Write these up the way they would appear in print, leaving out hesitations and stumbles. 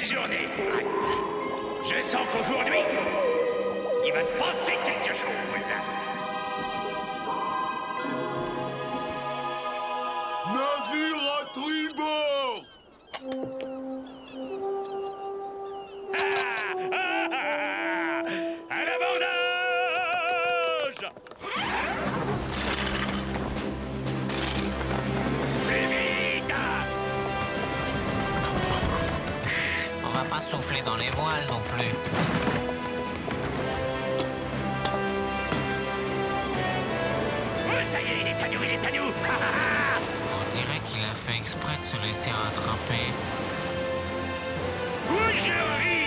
belle journée, Sprat. Je sens qu'aujourd'hui, il va se passer quelque chose. Navire à tribord! À l'abordage! Plus vite! On va pas souffler dans les voiles non plus. Ouais, ça y est, il est à nous, il est à nous! On dirait qu'il a fait exprès de se laisser rattraper. Oui, je ris!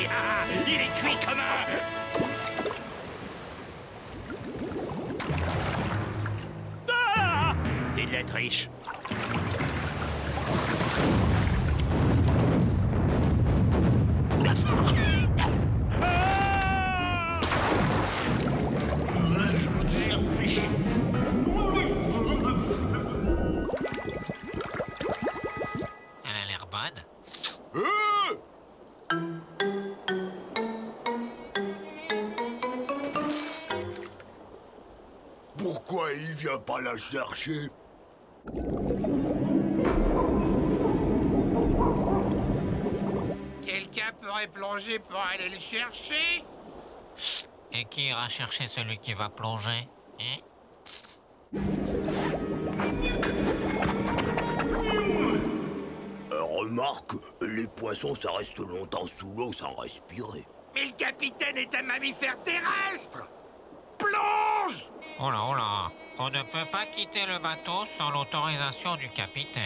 Ah, il est cuit comme un... Ah! C'est de la triche. Ah! Elle a l'air bonne. Pourquoi il vient pas la chercher? Quelqu'un pourrait plonger pour aller le chercher? Et qui ira chercher celui qui va plonger, hein? Remarque, les poissons, ça reste longtemps sous l'eau sans respirer. Mais le capitaine est un mammifère terrestre! Plonge! Oh là, on ne peut pas quitter le bateau sans l'autorisation du capitaine.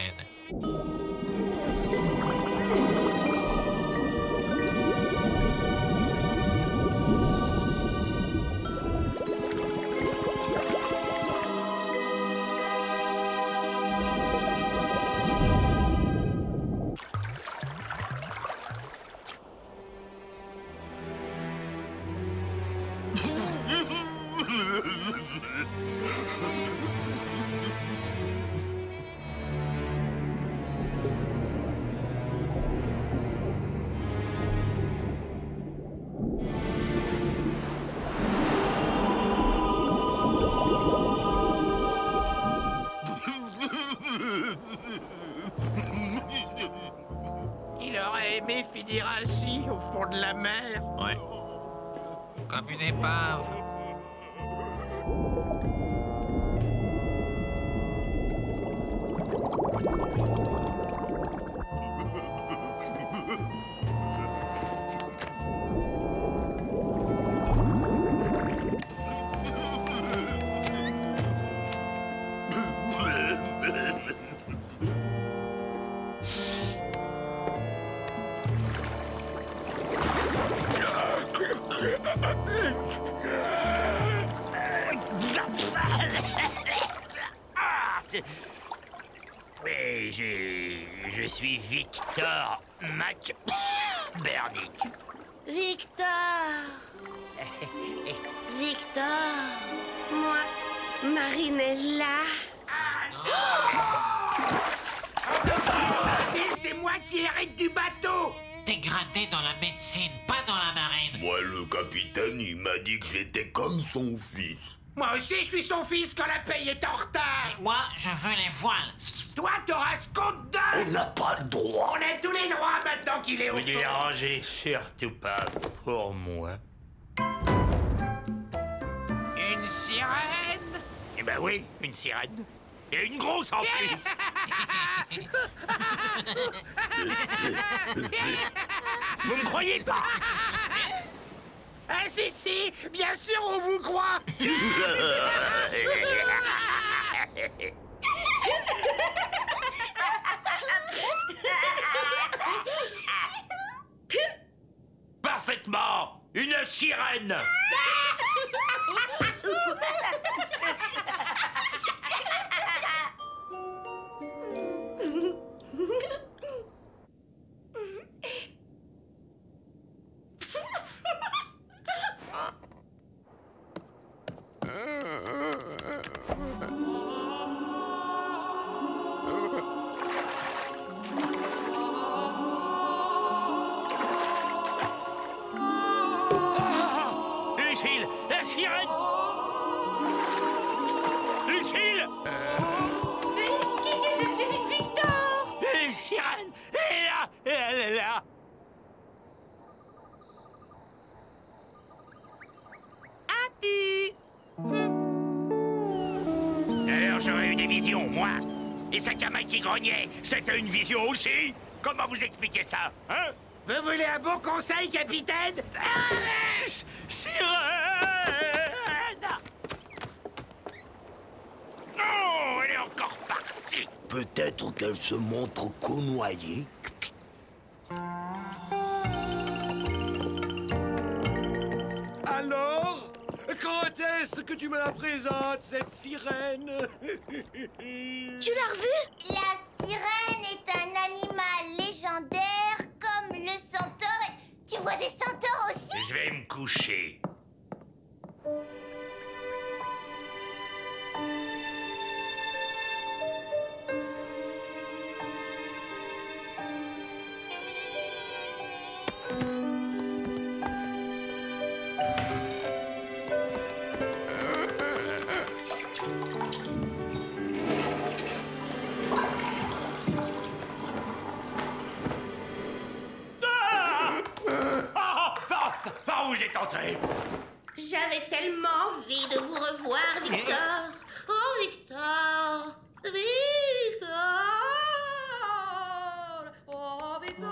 Il aurait aimé finir ainsi au fond de la mer. Ouais. Comme une épave. Et je suis Victor McBurnick. Victor! Victor! Moi, Marinella! Et c'est moi qui hérite du bateau! Dégradé dans la médecine, pas dans la marine. Moi, le capitaine, il m'a dit que j'étais comme son fils. Moi aussi, je suis son fils quand la paye est en retard! Moi, je veux les voiles. Toi, t'auras ce compte On d'eux! n'a pas le droit. On a tous les droits maintenant qu'il est au Vous fond! dérangez surtout pas pour moi. Une sirène? Eh ben oui, une sirène. Et une grosse en plus. Vous me croyez pas? Ah si, bien sûr on vous croit! Parfaitement. Une sirène. la sirène! Lucille! Victor! Sirène! Elle est là! Elle est là! Alors j'aurais eu des visions, moi! Et Sakamai qui grognait, c'était une vision aussi? Comment vous expliquez ça, hein? Vous voulez un bon conseil, capitaine? Sirène! Non, elle est encore partie! Peut-être qu'elle se montre connoyée. Alors? Quand est-ce que tu me la présentes, cette sirène? Tu l'as revue? La sirène est un animal légendaire comme le centaure. Tu vois des centaures aussi? Je vais me coucher. Par où vous êtes entré? J'avais tellement envie de vous revoir, Victor. Oh, Victor! Victor! Oh, Victor!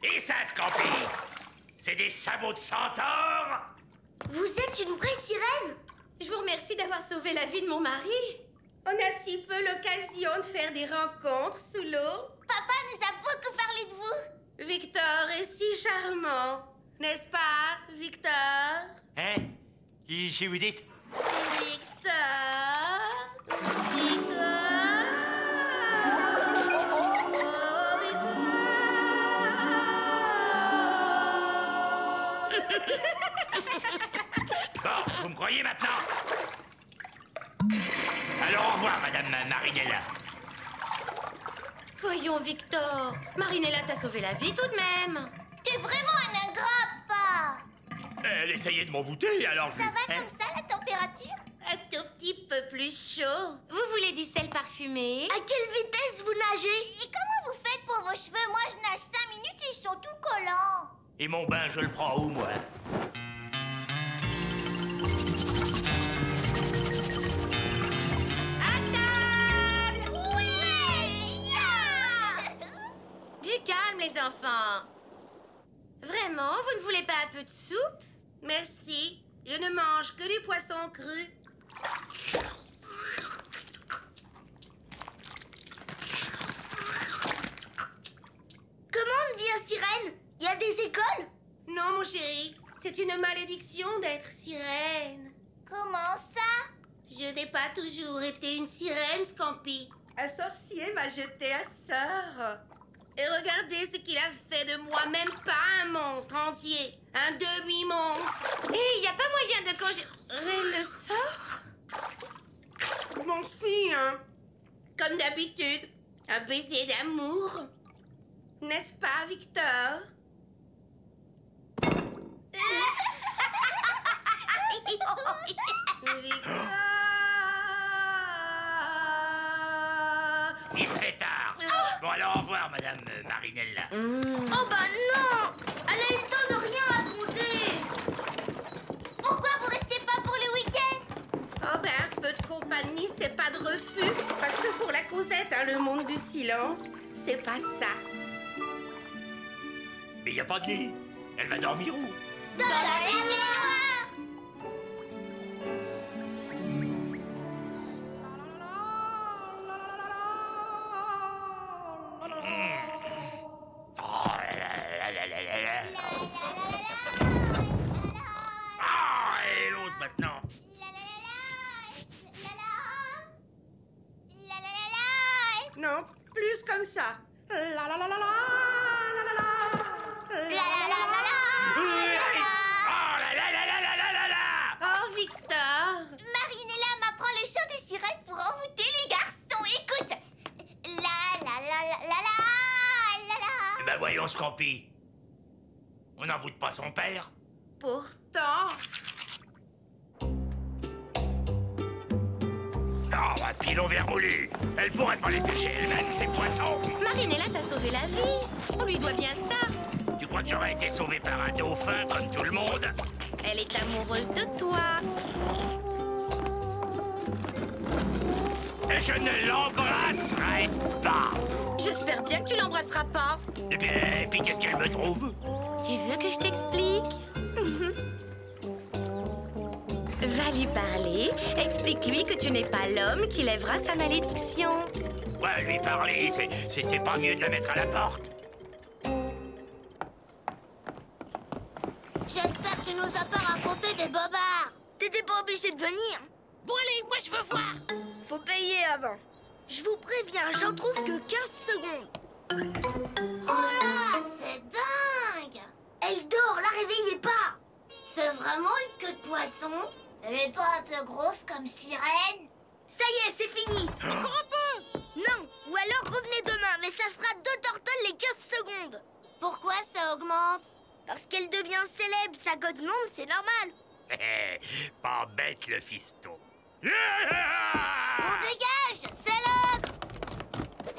Et ça, Scampi? C'est des sabots de centaure? Vous êtes une vraie sirène? Je vous remercie d'avoir sauvé la vie de mon mari. On a si peu l'occasion de faire des rencontres sous l'eau. Papa nous a beaucoup parlé de vous. Victor est si charmant, n'est-ce pas, Victor? Hein? Si vous dites? Victor? Victor? Oh, Victor? Bon, vous me croyez maintenant? Alors au revoir, Madame Marinella. Voyons, Victor. Marinella t'a sauvé la vie tout de même. T'es vraiment un ingrat, papa. Elle essayait de m'envoûter, alors Ça va comme ça, la température? Un tout petit peu plus chaud. Vous voulez du sel parfumé? À quelle vitesse vous nagez? Et comment vous faites pour vos cheveux? Moi, je nage 5 minutes et ils sont tout collants. Et mon bain, je le prends où, moi? Du calme, les enfants. Vraiment, vous ne voulez pas un peu de soupe? Merci. Je ne mange que du poisson cru. Comment on devient sirène? Il y a des écoles? Non, mon chéri. C'est une malédiction d'être sirène. Comment ça? Je n'ai pas toujours été une sirène, Scampi. Un sorcier m'a jeté à sort. Et regardez ce qu'il a fait de moi, même pas un monstre entier. Un demi-monstre. Et il n'y a pas moyen de conjurer le sort? Bon, si, hein. Comme d'habitude, un baiser d'amour. N'est-ce pas, Victor? Victor! Il se fait tard. Bon, alors au revoir, Madame Marinella. Oh bah non! Elle a eu le temps de rien raconter! Pourquoi vous restez pas pour le week-end? Oh ben, un peu de compagnie, c'est pas de refus. Parce que pour la Cosette, hein, le monde du silence, c'est pas ça. Mais il n'y a pas de lit. Elle va dormir où? Dans la baignoire! Oh là là là là là là. Ah, et l'autre maintenant. Non, Non, plus comme ça. La la la la la la la la la. La la la la la. Oh là là là là là là là là! Oh, Victor. Marinella m'apprend le chant des sirènes pour envoûter les garçons. Écoute. La la la la la la la. Ben voyons, Scampi. On n'envoûte pas son père. Pourtant. Oh, un pilon vermoulu. Elle pourrait pas les pêcher elle-même, ces poissons. Marinella t'a sauvé la vie. On lui doit bien ça. Tu crois que j'aurais été sauvé par un dauphin comme tout le monde? Elle est amoureuse de toi. Et je ne l'embrasserai pas. J'espère bien que tu l'embrasseras pas. Et puis qu'est-ce qu'elle me trouve? Tu veux que je t'explique? Va lui parler, explique-lui que tu n'es pas l'homme qui lèvera sa malédiction. Ouais, lui parler, c'est pas mieux de la mettre à la porte. J'espère que tu nous as pas raconté des bobards. T'étais pas obligé de venir. Bon allez, moi je veux voir. Faut payer avant. Je vous préviens, j'en trouve que 15 secondes. Oh là, c'est dingue. Elle dort, la réveillez pas. C'est vraiment une queue de poisson? Elle est pas un peu grosse comme sirène? Ça y est, c'est fini. Encore un peu. Non, ou alors revenez demain, mais ça sera 2 tortelles les 15 secondes. Pourquoi ça augmente? Parce qu'elle devient célèbre, sa cote monte, c'est normal. Pas bête, le fiston. On dégage, c'est l'heure.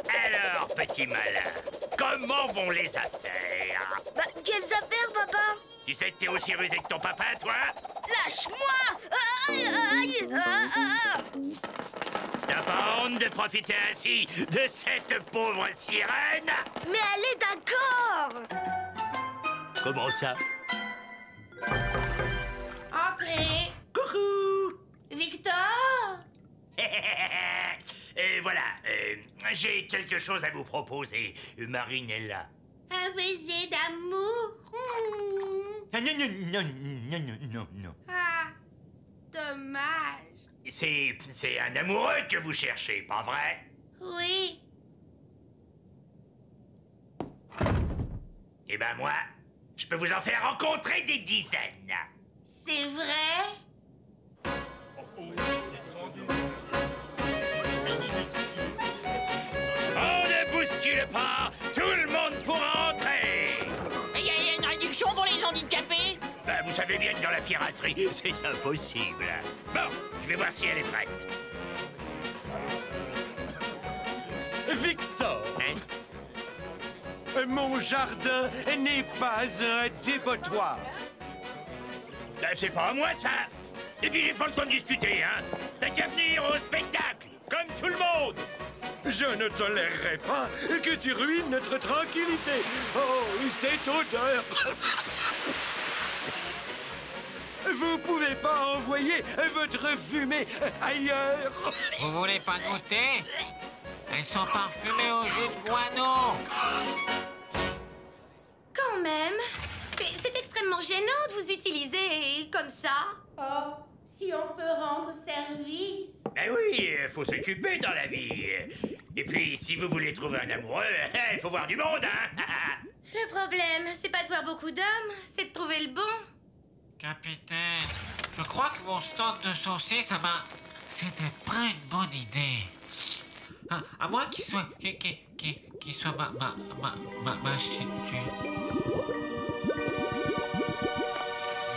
Alors, petit malin, comment vont les affaires? Bah, quelles affaires, papa? Tu sais que t'es aussi rusé que ton papa, toi? Lâche-moi! Aïe, aïe, T'as pas honte de profiter ainsi de cette pauvre sirène? Mais elle est d'accord! Comment ça? Entrez. Coucou! Victor. Voilà, j'ai quelque chose à vous proposer, Marinella. Un baiser d'amour. Non, non, non, non, non, non, non. Ah, dommage. C'est un amoureux que vous cherchez, pas vrai? Oui. Eh ben moi, je peux vous en faire rencontrer des dizaines. C'est vrai? On ne bouscule pas, tout le monde pourra entrer. Il y a une réduction pour les handicapés? Ben, vous savez bien que dans la piraterie, c'est impossible. Bon, je vais voir si elle est prête. Victor, Hein? mon jardin n'est pas un dépotoir. Ben, c'est pas à moi, ça. Et puis, j'ai pas le temps de discuter, hein. T'as qu'à venir au spectacle, comme tout le monde. Je ne tolérerai pas que tu ruines notre tranquillité. Oh, cette odeur. Vous pouvez pas envoyer votre fumée ailleurs. Vous voulez pas goûter? Elles sont parfumées au jus de guano. Quand même. C'est extrêmement gênant de vous utiliser comme ça. Oh, si on peut rendre service. Ben oui, faut s'occuper dans la vie. Et puis, si vous voulez trouver un amoureux, il faut voir du monde, hein. Le problème, c'est pas de voir beaucoup d'hommes, c'est de trouver le bon. Capitaine, je crois que mon stock de saucisses, c'était pas une bonne idée. À moins qu'il soit... qu'il soit ma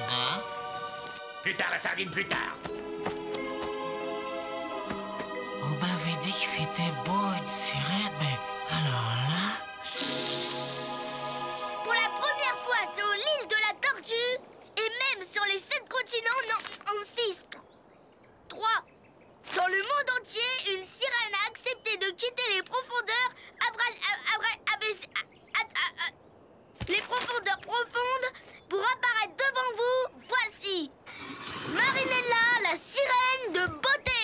Hein? Plus tard, la sardine, plus tard. On m'avait dit que c'était beau une sirène, mais alors là... Pour la première fois sur l'île de la Tortue, et même sur les 7 continents, non, en 6, 3. Dans le monde entier, une sirène a accepté de quitter les profondeurs les profondeurs profondes pour apparaître devant vous. Voici Marinella, la sirène de beauté.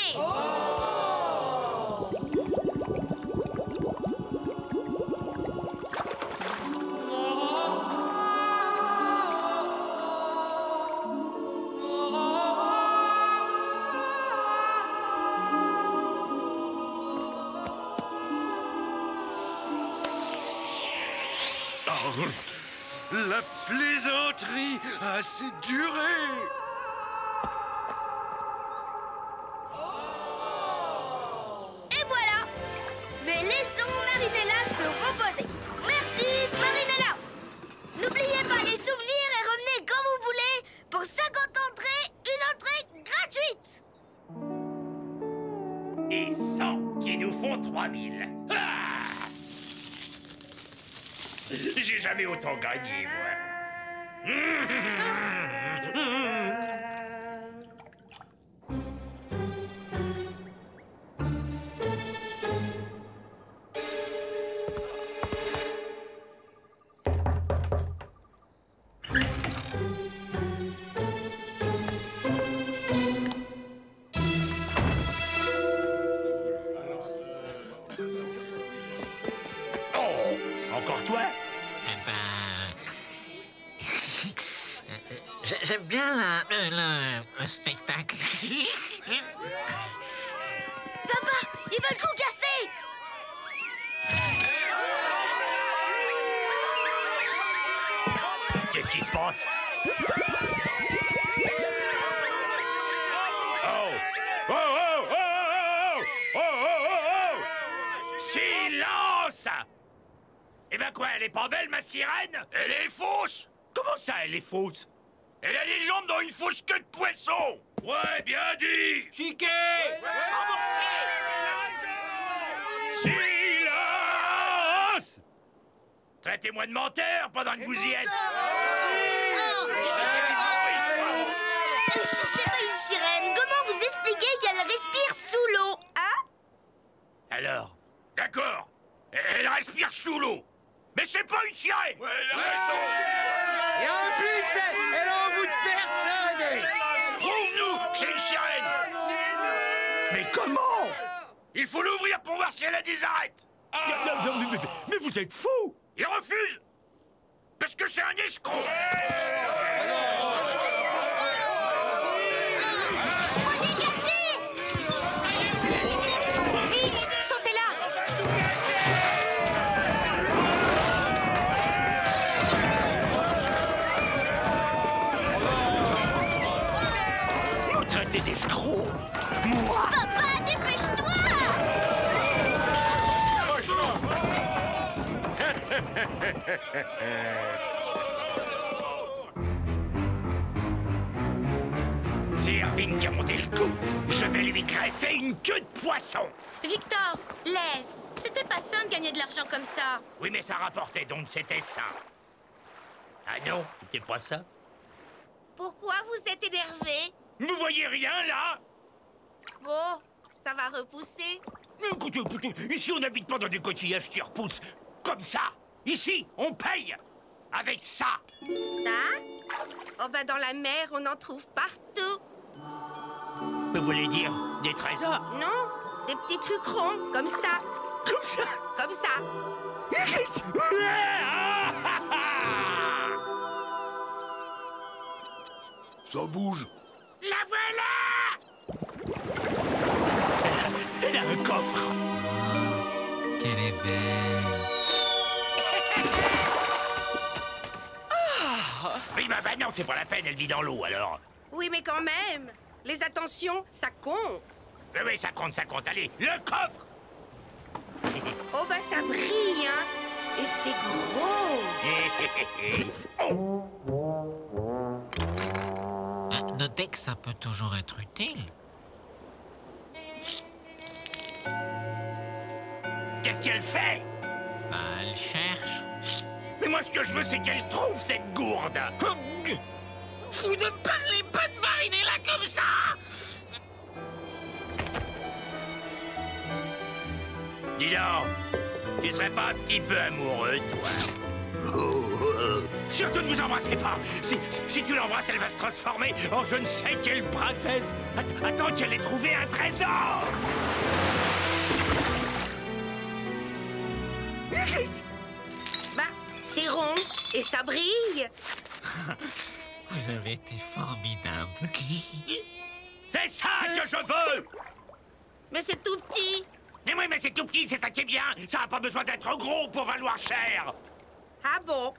La plaisanterie a assez duré. Et voilà. Mais laissons Marinella se reposer. Merci, Marinella. N'oubliez pas les souvenirs et revenez quand vous voulez. Pour 50 entrées, une entrée gratuite. Et 100 qui nous font 3000. Ah! J'ai jamais autant gagné, moi. Encore toi? Eh ben... J'aime bien le spectacle. Papa, ils veulent tout casser. Qu'est-ce qui se passe? Oh! Oh, oh, oh, oh, oh, oh, oh, oh! Silence! Eh ben quoi, elle est pas belle, ma sirène? Elle est fausse! Comment ça, elle est fausse? Elle a les jambes dans une fausse queue de poisson! Ouais, bien dit! Chiquet! Silence! Traitez-moi de menteur pendant que vous y êtes! Et si c'est pas une sirène, comment vous expliquez qu'elle respire sous l'eau, hein? Alors? D'accord, elle respire sous l'eau. Mais c'est pas une sirène! Ouais, elle a raison! Et en plus, elle en voûte personne. Prouve-nous que c'est une sirène! Mais comment? Il faut l'ouvrir pour voir si elle a des arêtes! Mais vous êtes fous! Il refuse! Parce que c'est un escroc! Faut dégager! Vite, sautez là! Vous traitez d'escroc? Moi? Papa, dépêche-toi! C'est Irving qui a monté le coup. Je vais lui greffer une queue de poisson. Victor, laisse. C'était pas sain de gagner de l'argent comme ça. Oui, mais ça rapportait, donc c'était ça. Ah non, c'était pas ça. Pourquoi vous êtes énervé? Vous voyez rien, là? Bon, ça va repousser. Mais écoutez, ici on n'habite pas dans des coquillages qui repoussent. Comme ça. Ici, on paye. Avec ça. Ça? Oh ben dans la mer, on en trouve partout. Vous voulez dire des trésors? Non, des petits trucs ronds, comme ça. Comme ça? Comme ça. Ça bouge. La voilà! Elle a un coffre. Qu'elle est belle. Oui, bah non, c'est pas la peine, elle vit dans l'eau, alors. Oui, mais quand même. Les attentions, ça compte. Mais oui, ça compte, allez, le coffre! Oh ben ça brille, hein. Et c'est gros. Notez que ça peut toujours être utile. Qu'est-ce qu'elle fait? Bah, elle cherche. Mais moi, ce que je veux, c'est qu'elle trouve cette gourde. Vous ne parlez pas de Marinella comme ça! Dis donc, tu serais pas un petit peu amoureux, toi? Surtout ne vous embrassez pas. Si tu l'embrasses, elle va se transformer en je ne sais quelle princesse. Attends qu'elle ait trouvé un trésor. Bah, c'est rond et ça brille. Vous avez été formidable. C'est ça que je veux. Mais c'est tout petit. Mais oui, mais c'est tout petit, c'est ça qui est bien. Ça n'a pas besoin d'être gros pour valoir cher. Ah bon?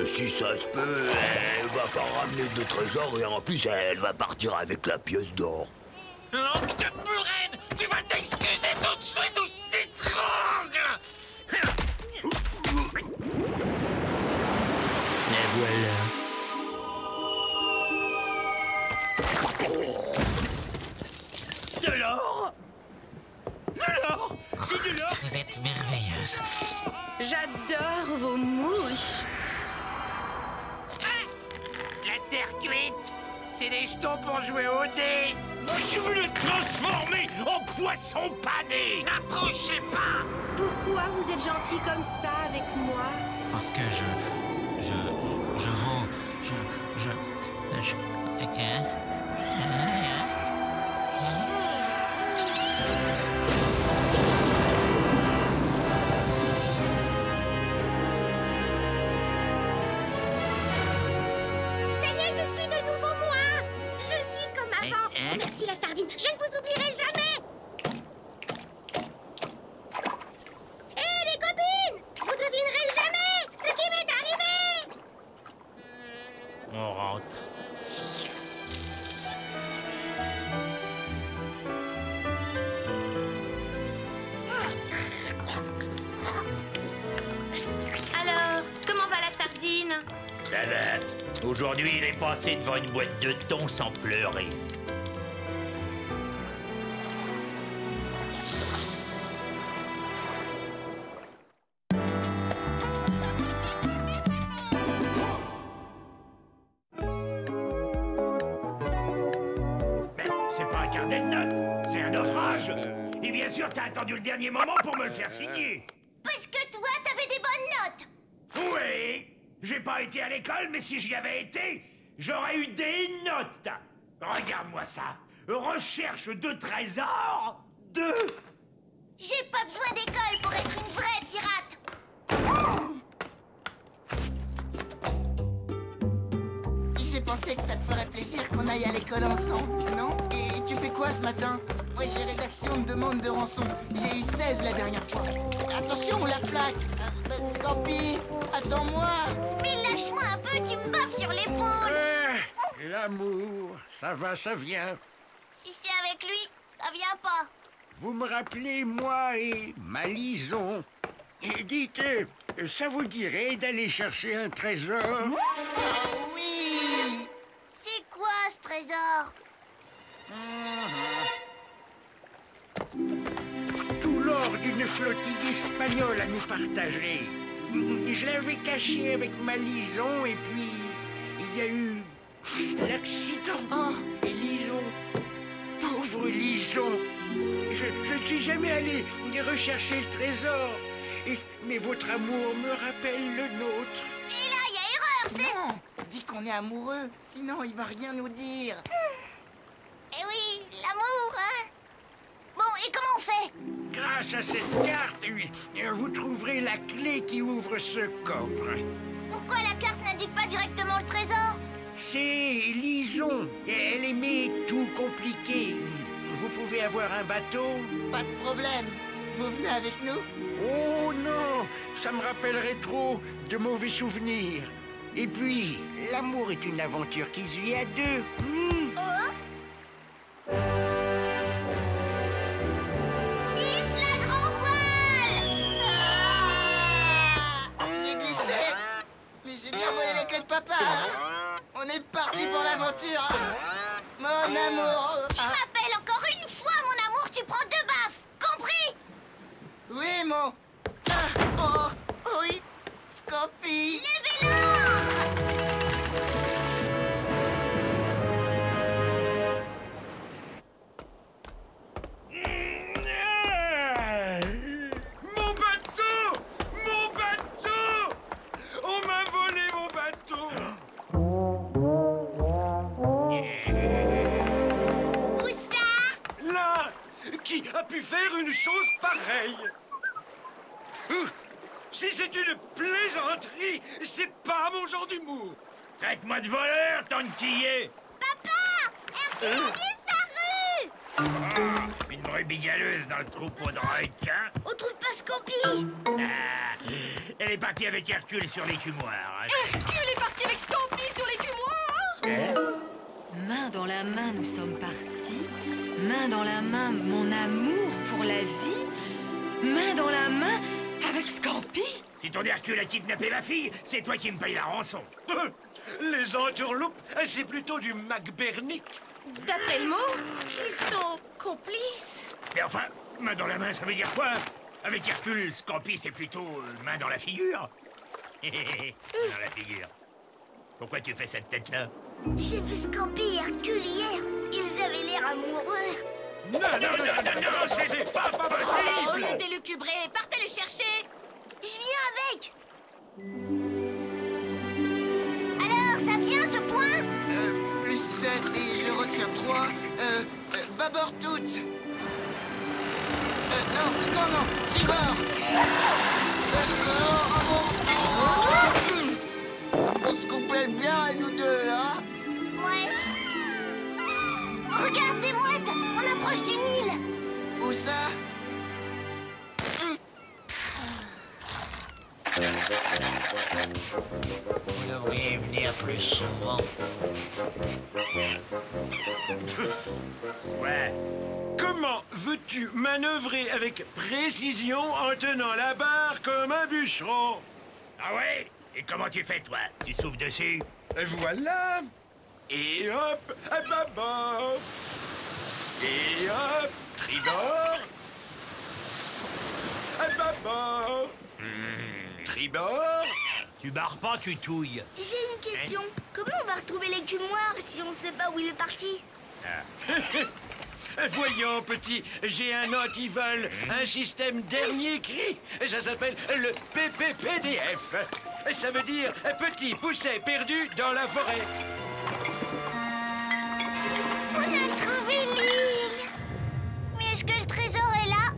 Si ça se peut, elle va pas ramener de trésor et en plus, elle va partir avec la pièce d'or. Langue de bourraine! Tu vas t'excuser tout de suite ou je t'étrangle! Et voilà. De l'or? De l'or? C'est de l'or? Vous êtes merveilleuse. J'adore vos mouches. La terre cuite, c'est des jetons pour jouer au dé. Je veux le transformer en poisson pané! N'approchez pas! Pourquoi vous êtes gentil comme ça avec moi? Parce que je Ça y est, je suis de nouveau moi. Je suis comme avant. Merci la sardine, je ne vous oublierai jamais. Hé les copines, vous devinerez jamais ce qui m'est arrivé. On rentre. Alors, comment va la sardine? Ça va. Aujourd'hui, il est passé devant une boîte de thon sans pleurer. C'est pas un carnet de notes, c'est un naufrage. Et bien sûr, t'as attendu le dernier moment pour me le faire signer. Parce que toi, t'avais des bonnes notes. Oui, j'ai pas été à l'école, mais si j'y avais été, j'aurais eu des notes. Regarde-moi ça. Recherche de trésors de... J'ai pas besoin d'école pour être une vraie pirate. J'ai pensé que ça te ferait plaisir qu'on aille à l'école ensemble, non? Et tu fais quoi ce matin? Ouais, j'ai rédaction de demande de rançon. J'ai eu 16 la dernière fois. Attention, la plaque! Scampi, attends-moi! Mais lâche-moi un peu, tu me baffes sur l'épaule. L'amour, ça va, ça vient. Si c'est avec lui, ça vient pas. Vous me rappelez, moi et Malison. Et dites, ça vous dirait d'aller chercher un trésor? Oh oui! C'est quoi ce trésor? Tout l'or d'une flottille espagnole à nous partager. Je l'avais caché avec ma Lison et puis il y a eu l'accident. Oh. Et Lison, pauvre Lison, je ne suis jamais allé rechercher le trésor. Mais votre amour me rappelle le nôtre. Et là, il y a erreur, c'est... Non! Dis qu'on est amoureux, sinon il va rien nous dire. Eh oui, l'amour, hein. Bon, et comment on fait? Grâce à cette carte, vous trouverez la clé qui ouvre ce coffre. Pourquoi la carte n'indique pas directement le trésor? C'est Lison. Elle aimait tout compliqué. Vous pouvez avoir un bateau? Pas de problème. Vous venez avec nous? Oh non, ça me rappellerait trop de mauvais souvenirs. Et puis, l'amour est une aventure qui se vit à deux. Hisse la grand voile! J'ai glissé, mais j'ai bien volé les clés de papa. Hein. On est parti pour l'aventure. Mon amour. Tu m'appelles encore une fois, mon amour, tu prends 2 baffes. Compris? Oui, mon... Ah, oh, oui, Scampi. Levez l'ancre! Mon bateau! Mon bateau! On m'a volé mon bateau! Où ça? Là! Qui a pu faire une chose pareille? Si c'est une plaisanterie, c'est pas mon genre d'humour! Traite-moi de voleur, tant qu'il y est. Papa! Hercule a disparu! Il me brebis galeuse dans le troupeau de requins. On trouve pas Scampi. Ah, elle est partie avec Hercule sur l'écumoire. Hercule est parti avec Scampi sur l'écumoire. Main dans la main, nous sommes partis. Main dans la main, mon amour pour la vie. Main dans la main avec Scampi. Si ton Hercule a kidnappé ma fille, c'est toi qui me payes la rançon. Les entourloupes, c'est plutôt du McBernick. D'après le mot, ils sont complices. Mais enfin, main dans la main, ça veut dire quoi? Avec Hercule, Scampi, c'est plutôt main dans la figure. Dans la figure. Pourquoi tu fais cette tête-là? J'ai vu Scampi et Hercule hier. Ils avaient l'air amoureux. Non, c'est pas possible. Oh, les délucubrés, partez les chercher. Je viens avec. Alors, ça vient ce point? Plus 7 et je retiens 3. Bâbord toutes. Non, tribord. On se complète bien à nous deux, hein? Ouais. Regarde des mouettes. On approche du Nil. Où ça? Vous devriez venir plus souvent. Ouais. Comment veux-tu manœuvrer avec précision en tenant la barre comme un bûcheron? Ah ouais? Et comment tu fais, toi? Tu souffles dessus? Voilà. Et hop, à bâbord. Et hop, tribord. À bâbord. Tribord. Tu barres pas, tu touilles. J'ai une question. Comment on va retrouver l'écumoire si on sait pas où il est parti? Voyons, petit, j'ai un antivol, un système dernier cri. Ça s'appelle le PPPDF. Ça veut dire petit pousset perdu dans la forêt. On a trouvé l'île. Mais est-ce que le trésor est là?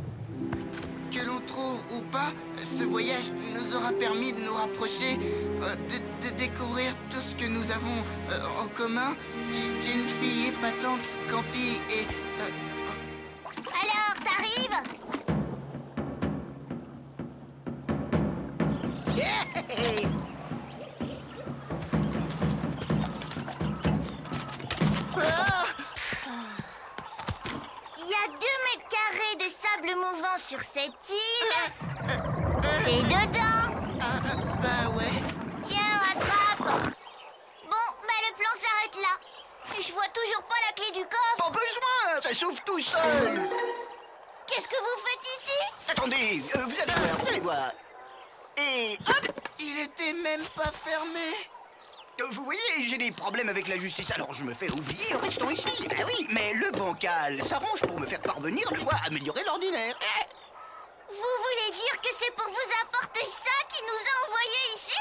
Que l'on trouve ou pas, ce voyage nous aura permis de nous rapprocher, de découvrir tout ce que nous avons en commun d'une fille épatante, Scampi et... Alors, t'arrives? Il y a 2 mètres carrés de sable mouvant sur cette île. T'es dedans? Bah ouais. Tiens, rattrape. Bon, bah le plan s'arrête là. Je vois toujours pas la clé du coffre. Pas besoin, ça s'ouvre tout seul. Qu'est-ce que vous faites ici? Attendez, vous allez voir. Et hop, Il était même pas fermé. vous voyez, j'ai des problèmes avec la justice, alors je me fais oublier en restant ici. Ben oui, mais le bancal s'arrange pour me faire parvenir de quoi améliorer l'ordinaire. Vous voulez dire que c'est pour vous apporter ça qui nous a envoyés ici?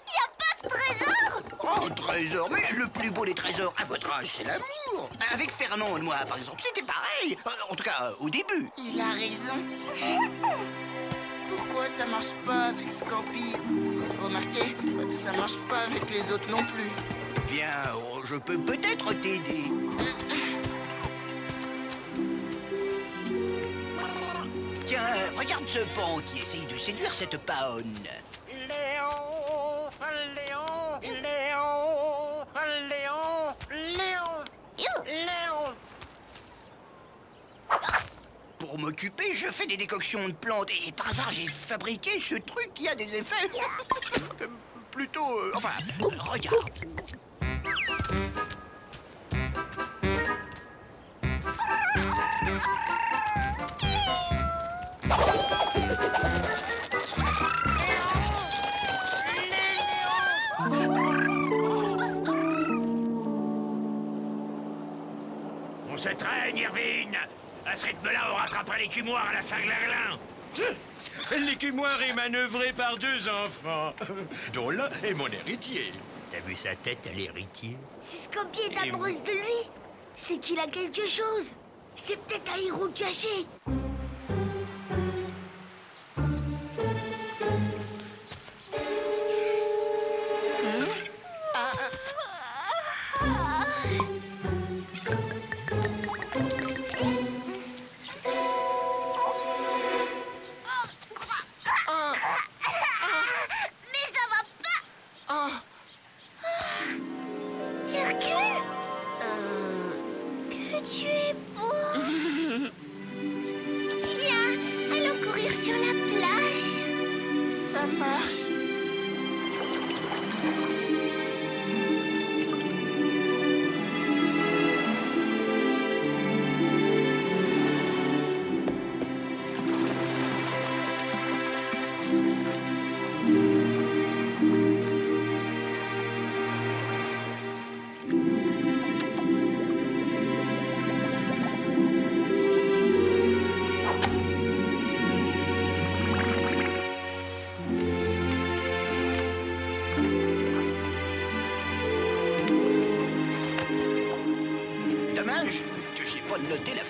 Y a pas de trésor? Oh, trésor, mais le plus beau des trésors à votre âge, c'est l'amour. Avec Fernand et moi, par exemple, c'était pareil. En tout cas, au début. Il a raison. Pourquoi ça marche pas avec Scampi? Remarquez, ça marche pas avec les autres non plus. Bien, je peux peut-être t'aider. Tiens, regarde ce pan qui essaye de séduire cette paonne. Léon, Léon, Léon, Léon, Léon, Léon. Pour m'occuper, je fais des décoctions de plantes et par hasard, j'ai fabriqué ce truc qui a des effets plutôt... enfin, regarde. On se traîne, Irvine. À ce rythme-là, on rattrapera l'écumoire à la Saint-Glinglin. L'écumoire est manœuvré par 2 enfants, dont l'un est mon héritier. T'as vu sa tête à l'héritier? Si Scampi est amoureuse de lui, c'est qu'il a quelque chose. C'est peut-être un héros caché.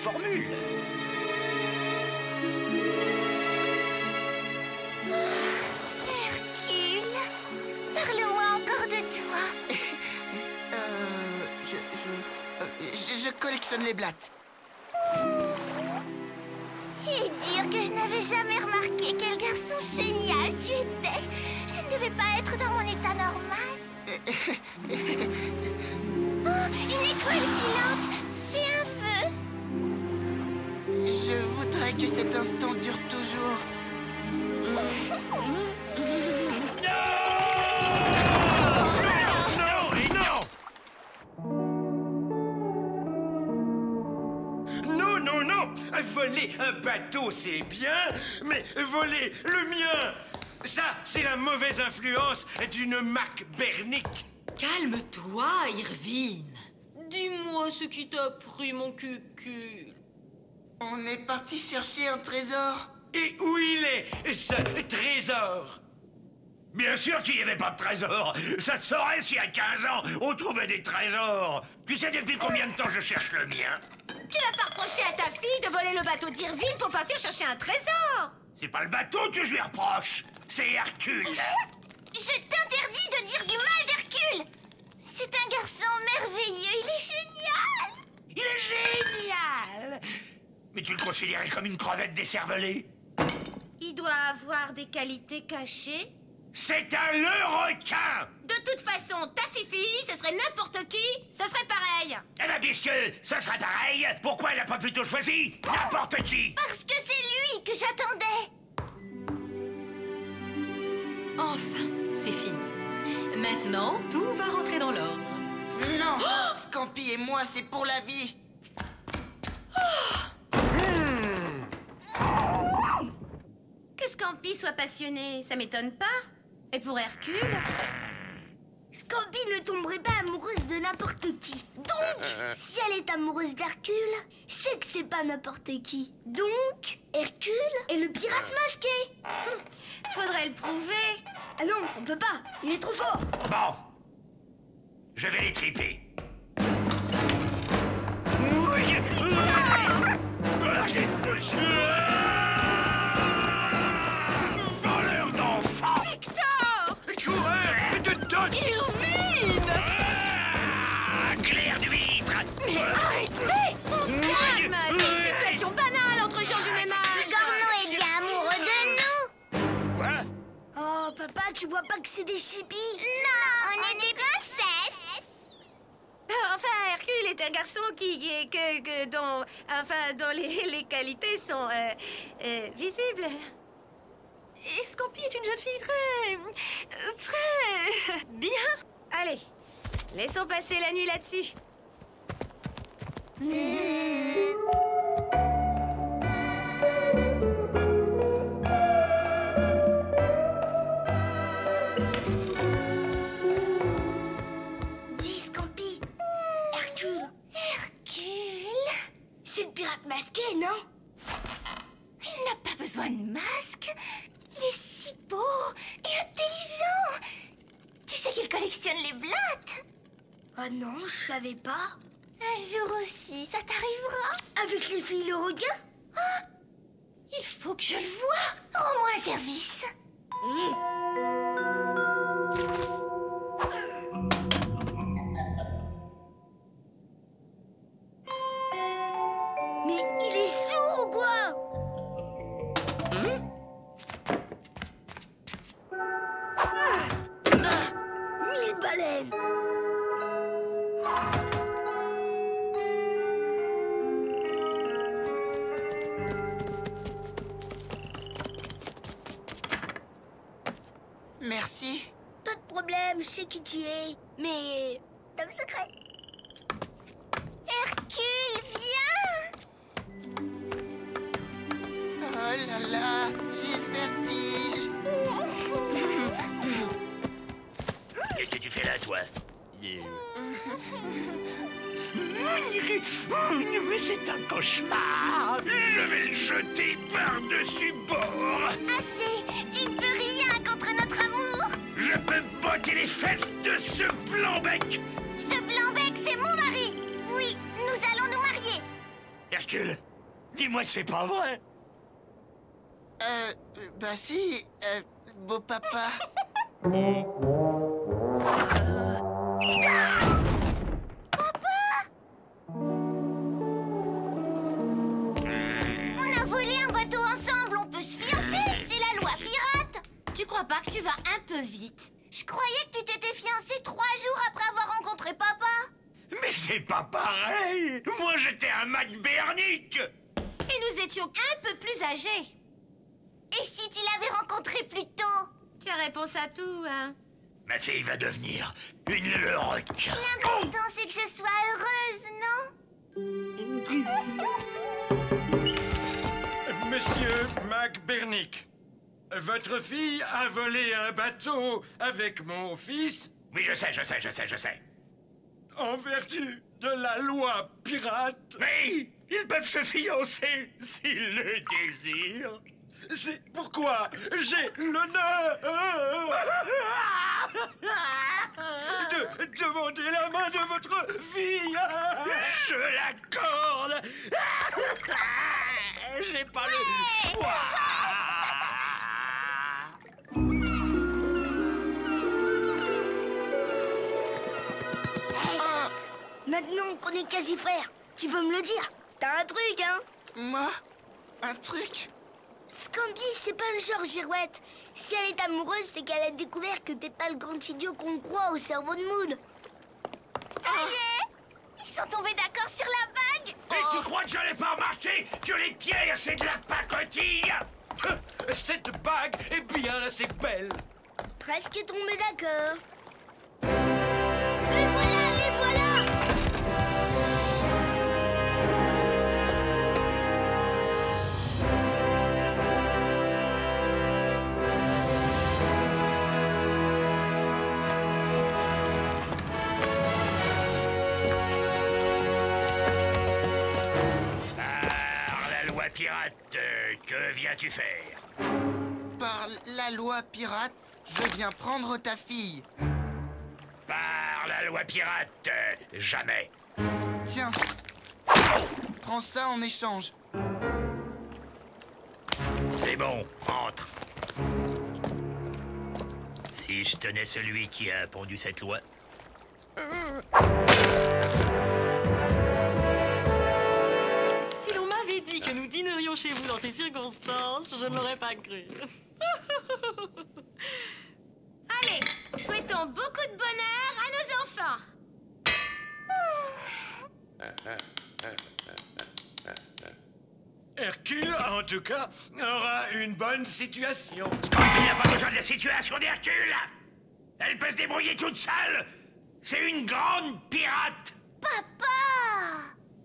formule. Hercule, parle-moi encore de toi. Je collectionne les blattes. Et dire que je n'avais jamais remarqué quel garçon génial tu étais. Je ne devais pas être dans mon état normal. Oh, une étoile filante. Fais un feu. Je voudrais que cet instant dure toujours. Voler un bateau, c'est bien, mais voler le mien, ça, c'est la mauvaise influence d'une Mac Bernick. Calme-toi, Irvine. Dis-moi ce qui t'a pris, mon cucul. On est parti chercher un trésor. Et où il est, ce trésor? Bien sûr qu'il n'y avait pas de trésor. Ça se saurait s'il y a 15 ans, on trouvait des trésors. Tu sais depuis combien de temps je cherche le mien? Tu vas pas reprocher à ta fille de voler le bateau d'Irvine pour partir chercher un trésor. C'est pas le bateau que je lui reproche, c'est Hercule. Je t'interdis de dire du mal d'Hercule. C'est un garçon merveilleux, il est génial. Il est génial. Mais tu le considérais comme une crevette décervelée? Il doit avoir des qualités cachées. C'est un requin! De toute façon, ta fifi, ce serait n'importe qui, ce serait pareil. Eh ben, puisque ce serait pareil, pourquoi elle n'a pas plutôt choisi n'importe qui? Parce que c'est lui que j'attendais. Enfin, c'est fini. Maintenant, tout va rentrer dans l'ordre. Non, Scampi et moi, c'est pour la vie. Que Scampi soit passionné, ça m'étonne pas. Et pour Hercule? Scampi ne tomberait pas amoureuse de n'importe qui. Donc, si elle est amoureuse d'Hercule, c'est que c'est pas n'importe qui. Donc, Hercule est le pirate masqué. Faudrait le prouver. Ah non, on peut pas. Il est trop fort. Bon. Je vais les triper. Voleur d'enfants! Victor! Courez, de donne! Irvine! Claire d'huître! Mais arrêtez! On se calme! C'est une situation banale entre gens du même âge! Gorno est bien amoureux de nous. Quoi? Oh, papa, tu vois pas que c'est des chippies? Non, on est des princesses. Enfin, Hercule est un garçon dont les qualités sont visibles. Et Scampi est une jeune fille très bien. Allez, laissons passer la nuit là-dessus. Dis, Scampi. Hercule. Hercule? C'est le pirate masqué, non? Il n'a pas besoin de masque. Il est si beau et intelligent. Tu sais qu'il collectionne les blattes? Ah non, je savais pas. Un jour aussi, ça t'arrivera. Avec les filles le requin? Ah, il faut que je le voie. Rends-moi un service. Mais il est sourd ou quoi? Mille baleines. Merci. Pas de problème, je sais qui tu es. Mais t'as un secret. Hercule, viens. Oh là là, j'ai le vertige. Qu'est-ce que tu fais là, toi? Mais c'est un cauchemar. Je vais le jeter par-dessus bord. Assez, tu ne peux rien contre notre amour. Je peux botter les fesses de ce blanc-bec. Ce blanc-bec, c'est mon mari. Oui, nous allons nous marier. Hercule, Dis-moi que c'est pas vrai. Bah si, beau papa. On a volé un bateau ensemble, on peut se fiancer, c'est la loi pirate. Tu crois pas que tu vas un peu vite? Je croyais que tu t'étais fiancé 3 jours après avoir rencontré papa. Mais c'est pas pareil. Moi, j'étais un McBernick. Et nous étions un peu plus âgés. Et si tu l'avais rencontré plus tôt? Tu as réponse à tout, hein? Ma fille va devenir une leurque. L'important, c'est que je sois heureuse, non? Monsieur McBernick, votre fille a volé un bateau avec mon fils Oui, je sais. en vertu de la loi pirate. Mais ils peuvent se fiancer s'ils le désirent. C'est pourquoi j'ai l'honneur de demander la main de votre fille. Je l'accorde. J'ai pas le Maintenant qu'on est quasi frères, tu peux me le dire. T'as un truc, hein? Moi? Un truc? Scampi, c'est pas le genre girouette. Si elle est amoureuse, c'est qu'elle a découvert que t'es pas le grand idiot qu'on croit au cerveau de moule. Ça y est! Ils sont tombés d'accord sur la bague! Et tu crois que je l'ai pas remarqué? Que les pierres, c'est de la pacotille? Cette bague est bien assez belle. Presque tombés d'accord. Les voilà, les voilà! Pirate, que viens-tu faire? Par la loi pirate, je viens prendre ta fille. Par la loi pirate, jamais. Tiens, prends ça en échange. C'est bon, entre. Si je tenais celui qui a pondu cette loi. Que nous dînerions chez vous dans ces circonstances, je ne l'aurais pas cru. Allez, souhaitons beaucoup de bonheur à nos enfants. Hercule, en tout cas, aura une bonne situation. Il n'a pas besoin de la situation d'Hercule. Elle peut se débrouiller toute seule. C'est une grande pirate. Papa!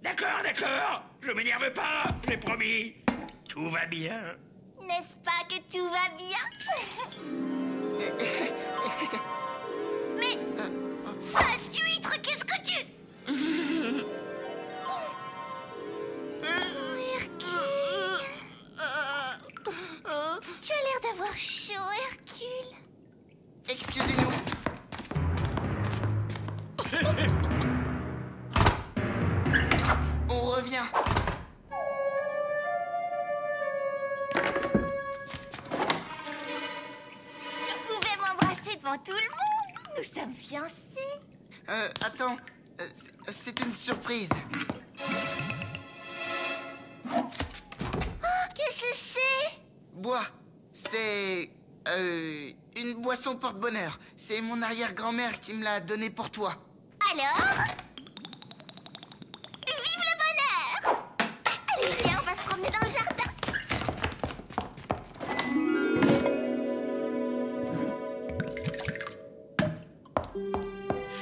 D'accord. Je m'énerve pas, j'ai promis. Tout va bien. N'est-ce pas que tout va bien? Mais... Face d'huître, qu'est-ce que tu... Hercule... Tu as l'air d'avoir chaud, Hercule. Excusez-nous. On revient. Tu pouvais m'embrasser devant tout le monde. Nous sommes fiancés. Attends. C'est une surprise. Oh, qu'est-ce que c'est? Bois. C'est... une boisson porte-bonheur. C'est mon arrière-grand-mère qui me l'a donnée pour toi. Alors? Vive le bonheur! Allez, viens, on va se promener dans le jardin.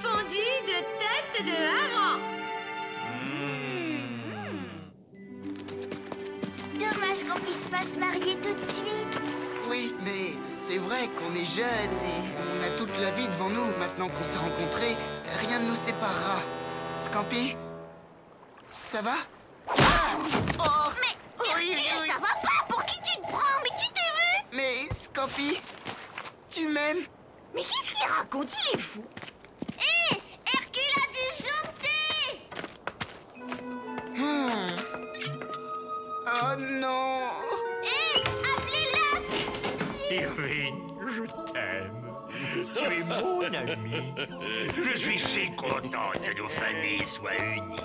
Fondu de tête de hareng. Dommage qu'on puisse pas se marier tout de suite. Oui, mais c'est vrai qu'on est jeunes et on a toute la vie devant nous. Maintenant qu'on s'est rencontrés, rien ne nous séparera. Scampi? Ça va? Ah! Oh! Mais Hercule, ça va pas? Pour qui tu te prends? Mais tu t'es vu? Mais Scampi, tu m'aimes? Mais qu'est-ce qu'il raconte? Il est fou. Hé! Hercule a déjanté! Oh non. Hé, appelez-la. Irvine, je t'aime. Tu es mon ami. Je suis si content que nos familles soient unies.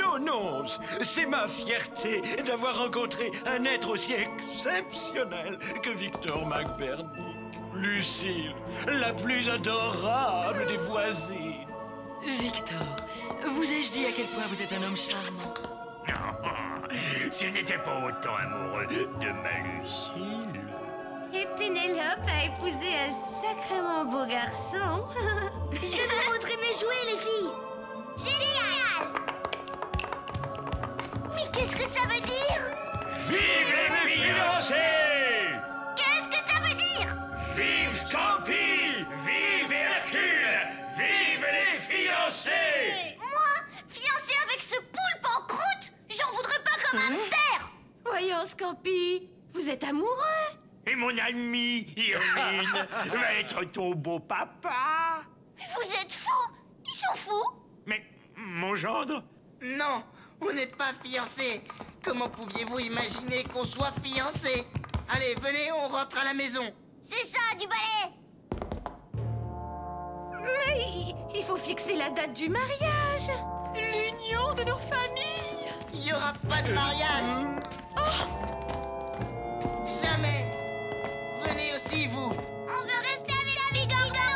Non, non, c'est ma fierté d'avoir rencontré un être aussi exceptionnel que Victor McBurney. Lucille, la plus adorable des voisines. Victor, vous ai-je dit à quel point vous êtes un homme charmant? Non, s'il n'était pas autant amoureux de ma Lucille. Et Pénélope a épousé un sacrément beau garçon. Je vais vous montrer mes jouets, les filles. Génial. Mais qu'est-ce que ça veut dire? Vive les fiancés! Qu'est-ce que ça veut dire? Vive Scampi! Vive Hercule! Vive les fiancés! Moi, fiancée avec ce poulpe en croûte, j'en voudrais pas comme un hamster. Voyons, Scampi, vous êtes amoureux? Et mon ami Irvine va être ton beau papa. Mais vous êtes fous. Ils sont fous. Mais mon gendre? Non, on n'est pas fiancés. Comment pouviez-vous imaginer qu'on soit fiancés? Allez, venez, on rentre à la maison. C'est ça, du balai. Mais il faut fixer la date du mariage. L'union de nos familles. Il n'y aura pas de mariage. Jamais. Venez aussi, vous. On veut rester avec la vie Gorgo.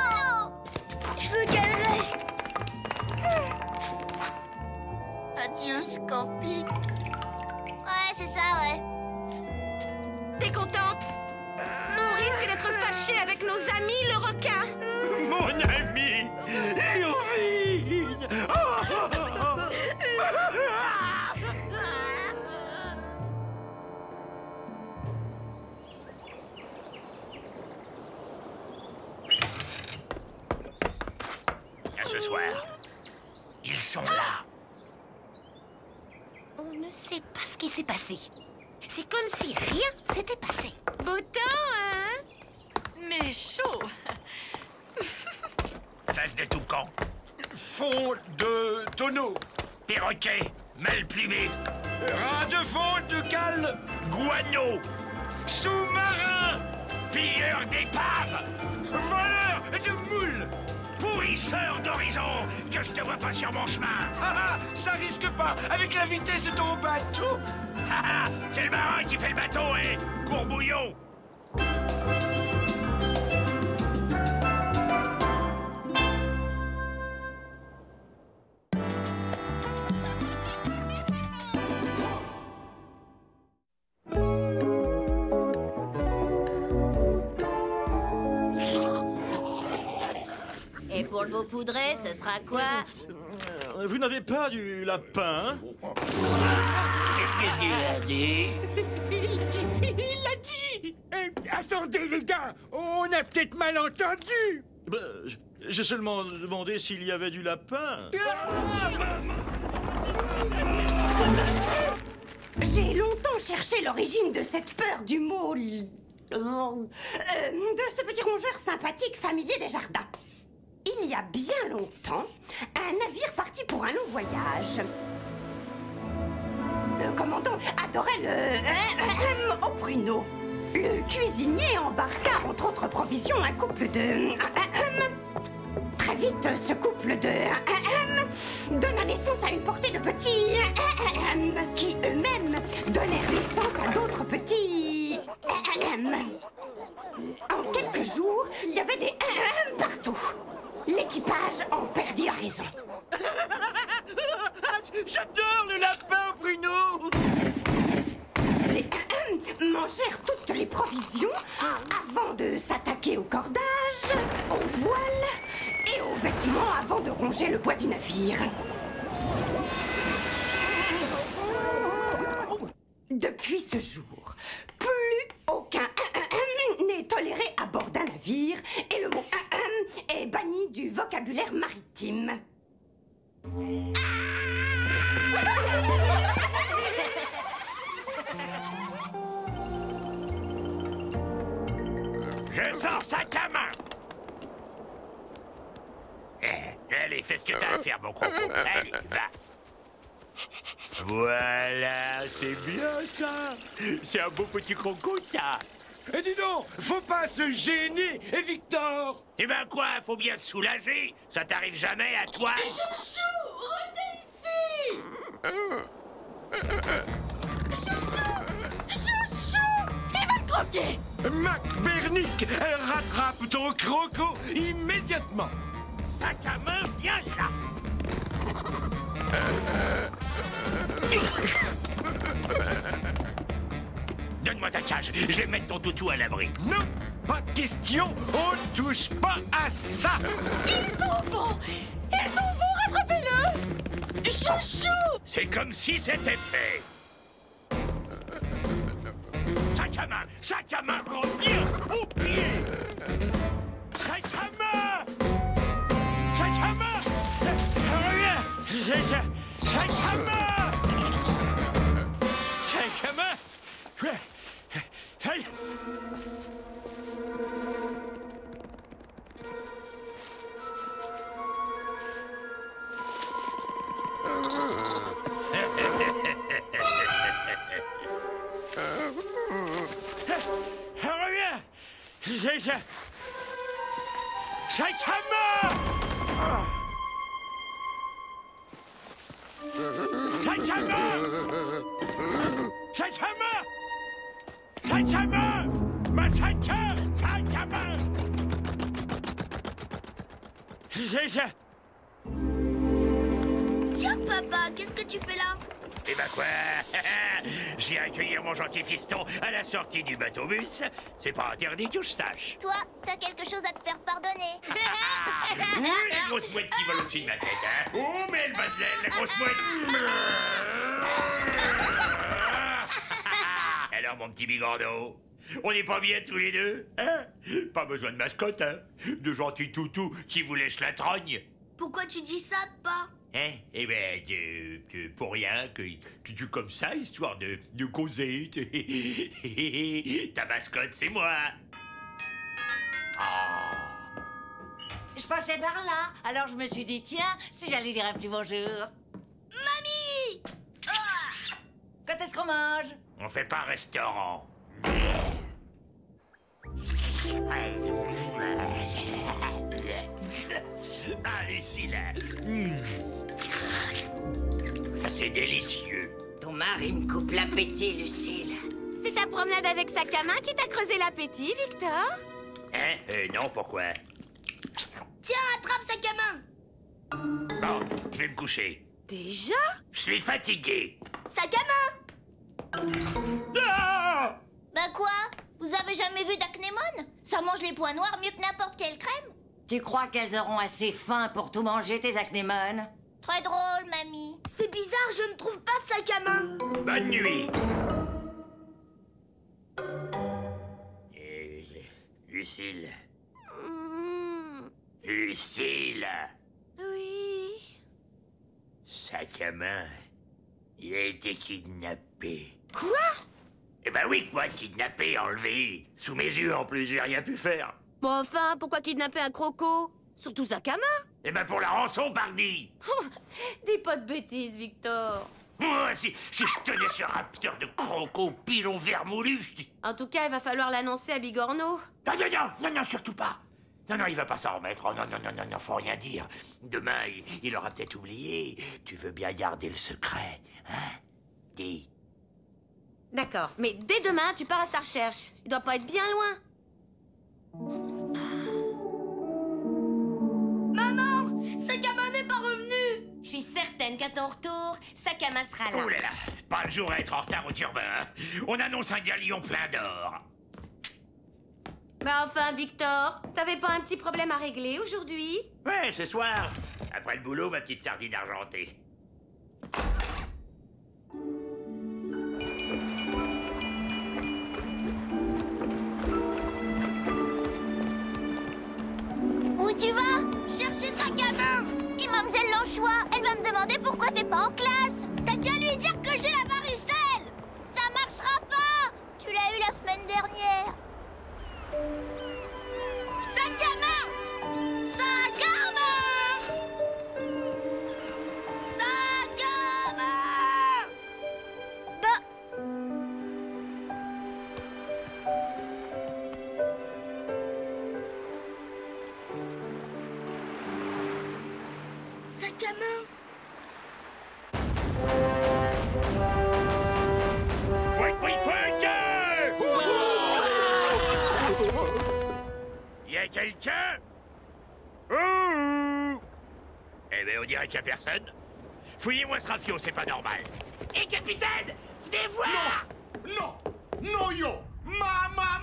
Je veux qu'elle reste. Adieu, Scampi. Ouais, c'est ça, ouais. T'es contente? On risque d'être fâchés avec nos amis, le requin. Mon ami Irvine! Ce soir, ils sont là. On ne sait pas ce qui s'est passé. C'est comme si rien s'était passé. Beau temps, hein? Mais chaud. Face de toucan, Fond de tonneau, perroquet, mal plumé, ras de fond de cale, guano, sous-marin, pilleur d'épave, voleur de moules. pourrisseur d'horizon, que je te vois pas sur mon chemin. Ah, ça risque pas avec la vitesse de ton bateau. C'est le marin qui fait le bateau, hein, courbouillon. Et pour le veau poudré, ce sera quoi? Vous n'avez pas du lapin? Qu'est-ce qu'il a dit? Il l'a dit. Attendez, les gars, on a peut-être mal entendu. J'ai seulement demandé s'il y avait du lapin. J'ai longtemps cherché l'origine de cette peur du mot... de ce petit rongeur sympathique familier des jardins. Il y a bien longtemps, un navire partit pour un long voyage. Le commandant adorait le au pruneau. Le cuisinier embarqua, entre autres provisions, un couple de... Très vite, ce couple de... donna naissance à une portée de petits... qui eux-mêmes donnèrent naissance à d'autres petits... En quelques jours, il y avait des... partout. L'équipage en perdit la raison. J'adore le lapin, Bruno. Les mangèrent toutes les provisions avant de s'attaquer au cordage, aux voiles et aux vêtements avant de ronger le bois du navire. Depuis ce jour, plus aucun n'est toléré à bord d'un navire et le mot est banni du vocabulaire maritime. Je sors sac à main. Allez, fais ce que t'as à faire, mon croco. Allez, va. Voilà, c'est bien ça. C'est un beau petit croco, ça. Et dis donc, faut pas se gêner, et Victor? Eh ben quoi, faut bien se soulager. Ça t'arrive jamais à toi? Chouchou, reviens ici. Chouchou, il va te croquer. McBernick, rattrape ton croco immédiatement. Sac à main, viens là. Donne-moi ta cage, je vais mettre ton toutou à l'abri. Non, pas question, on touche pas à ça. Ils sont bons, rattrapez-le. Chouchou. C'est comme si c'était fait. Sac à main, reviens au pied. Sac à main, reviens. Sac à main. Tiens, papa, qu'est-ce que tu fais là? Eh ben quoi? Je viens accueillir mon gentil fiston à la sortie du bateau-bus. C'est pas interdit que je sache. Toi, t'as quelque chose à te faire pardonner. Oui, la grosse mouette qui vole au-dessus de ma tête, hein? Oh, mais elle bat de l'aile, la grosse mouette! Alors, mon petit bigorneau, on n'est pas bien tous les deux, hein? Pas besoin de mascotte, hein? De gentils toutous qui vous lèchent la trogne. Pourquoi tu dis ça, pas? Hein? Eh ben, pour rien, que tu comme ça, histoire de causer. Ta mascotte, c'est moi. Ah. Je passais par là, alors je me suis dit, tiens, si j'allais dire un petit bonjour. Mamie! Quand est-ce qu'on mange? On fait pas restaurant. Ah, Lucille, c'est délicieux. Ton mari me coupe l'appétit, Lucille. C'est ta promenade avec sac à main qui t'a creusé l'appétit, Victor? Hein? Non, pourquoi? Tiens, attrape sac à main. Bon, je vais me coucher. Déjà? Je suis fatigué. Sac à main. Ah! Bah quoi? Vous avez jamais vu d'acnémone? Ça mange les points noirs mieux que n'importe quelle crème. Tu crois qu'elles auront assez faim pour tout manger, tes acnémones? Très drôle, mamie. C'est bizarre, je ne trouve pas de sac à main. Bonne nuit. Lucille. Lucille. Oui. Sac à main. Il a été kidnappé. Quoi? Eh ben oui, quoi, kidnappé, enlevé. Sous mes yeux, en plus, j'ai rien pu faire. Bon, enfin, pourquoi kidnapper un croco? Surtout sac à main. Eh ben pour la rançon, pardi. Dis pas de bêtises, Victor. Moi, si je tenais ce rapteur de croco pilon vermoulu, En tout cas, il va falloir l'annoncer à Bigorneau. Non, surtout pas. Non, il va pas s'en remettre. Oh, non, faut rien dire. Demain, il aura peut-être oublié. Tu veux bien garder le secret, hein? Dis. D'accord, mais dès demain, tu pars à sa recherche. Il doit pas être bien loin. Maman, sac à main n'est pas revenu. Je suis certaine qu'à ton retour, sac à main sera là. Oh là là, pas le jour à être en retard au turbin, hein? On annonce un galion plein d'or. Bah enfin, Victor, t'avais pas un petit problème à régler aujourd'hui? Ouais, ce soir. Après le boulot, ma petite sardine argentée. Où tu vas? Chercher sac à main. Et Mademoiselle Lanchois, elle va me demander pourquoi t'es pas en classe. T'as qu'à lui dire que j'ai la varicelle. Ça marchera pas. Tu l'as eu la semaine dernière. Sac à main. Sac à main. Sac à main. sac à main. Y a quelqu'un? Ouh! Eh ben, on dirait qu'il y a personne. Fouillez-moi ce rafio, c'est pas normal. Et capitaine, venez voir! Non! Non, yo! Mama!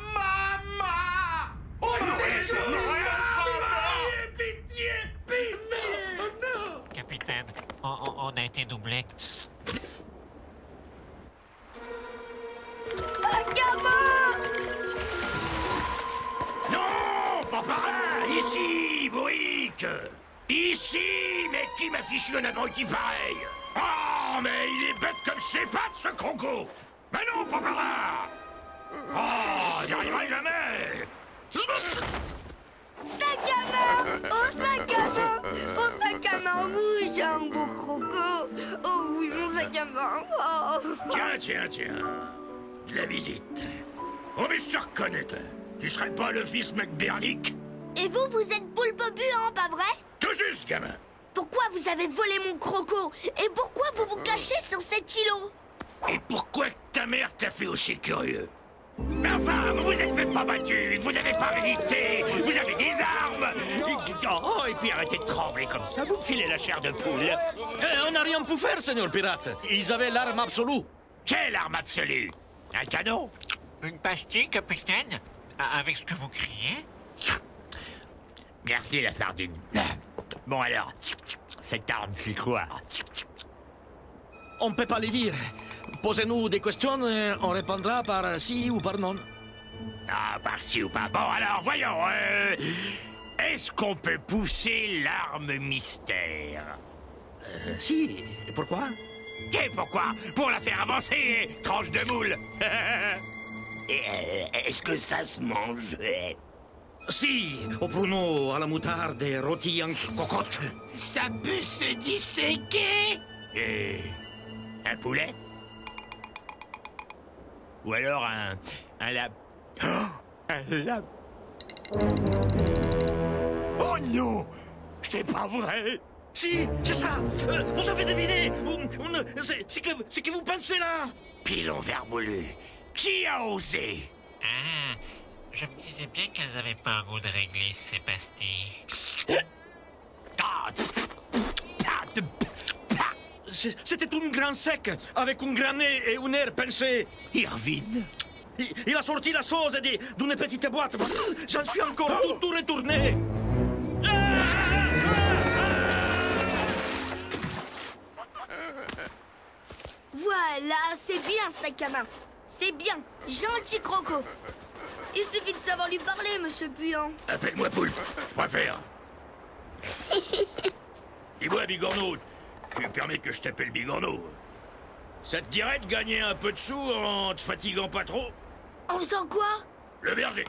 Oh non! Pitié! Pitié! Oh non! Capitaine, on a été doublés. Sac à main! Non! Pas par là! Ici, Bourrique! Ici! Mais qui m'a fichu un abruti pareil? Oh, mais il est bête comme ses pattes, ce croco! Mais non, pas par là! Oh, j'y arriverai jamais! Sac à main! Oh, sac à main! Oh, sac à main rouge, un beau croco! Oh oui, mon sac à main! Oh. Tiens. De la visite. Oh, mais je te reconnais, toi. Tu serais pas le fils McBernick? Et vous, vous êtes Poulpe Buant, pas vrai? Tout juste, gamin. Pourquoi vous avez volé mon croco? Et pourquoi vous vous cachez sur cet îlot? Et pourquoi ta mère t'a fait aussi curieux? Mais enfin, vous êtes même pas battu, vous n'avez pas résisté, vous avez des armes. Oh, et puis arrêtez de trembler comme ça, vous me filez la chair de poule. On n'a rien pu faire, seigneur pirate. Ils avaient l'arme absolue. Quelle arme absolue? Un canon? Une pastille, capitaine? Avec ce que vous criez? Merci, la sardine. Bon alors, cette arme, c'est quoi? On ne peut pas les dire. Posez-nous des questions et on répondra par si ou par non. Ah, par si ou pas. Bon, alors, voyons. Est-ce qu'on peut pousser l'arme mystère? Si. Pourquoi? Et pourquoi? Pour la faire avancer, tranche de moule. Est-ce que ça se mange? Si, au pruneau, à la moutarde et rôti en cocotte. Ça peut se disséquer? Et un poulet? Ou alors un lab... Oh, un lab... Oh non! C'est pas vrai! Si, c'est ça! Vous avez deviné! C'est que vous pensez là! Pilon vermoulu, qui a osé? Ah, je me disais bien qu'elles avaient pas un goût de réglisse, ces pastilles. C'était un grand sec, avec un grand nez et un air pincé. Irvine? Il a sorti la sauce d'une petite boîte. J'en suis encore tout retourné. Voilà, c'est bien, sac à main. C'est bien, gentil croco. Il suffit de savoir lui parler, monsieur Buant. Appelle-moi Poulpe, je préfère. Dis-moi, Bigorneau, tu permets que je t'appelle Bigorneau? Ça te dirait de gagner un peu de sous en te fatiguant pas trop? En faisant quoi? Le berger.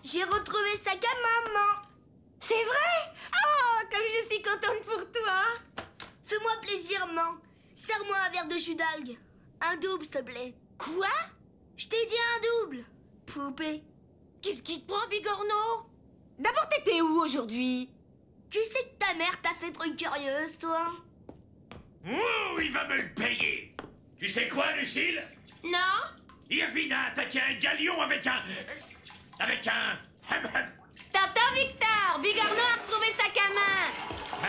J'ai retrouvé sac à maman. C'est vrai? Oh, comme je suis contente pour toi. Fais-moi plaisir, maman. Serre-moi un verre de jus d'algue. Un double, s'il te plaît. Quoi? Je t'ai dit un double. Poupée. Qu'est-ce qui te prend, Bigorneau? D'abord, t'étais où aujourd'hui? Tu sais que ta mère t'a fait truc curieuse, toi? Oh, il va me le payer. Tu sais quoi, Lucille? Non? Irvine a attaqué un galion avec un... T'entends, Victor? Bigorneau a retrouvé sac à main.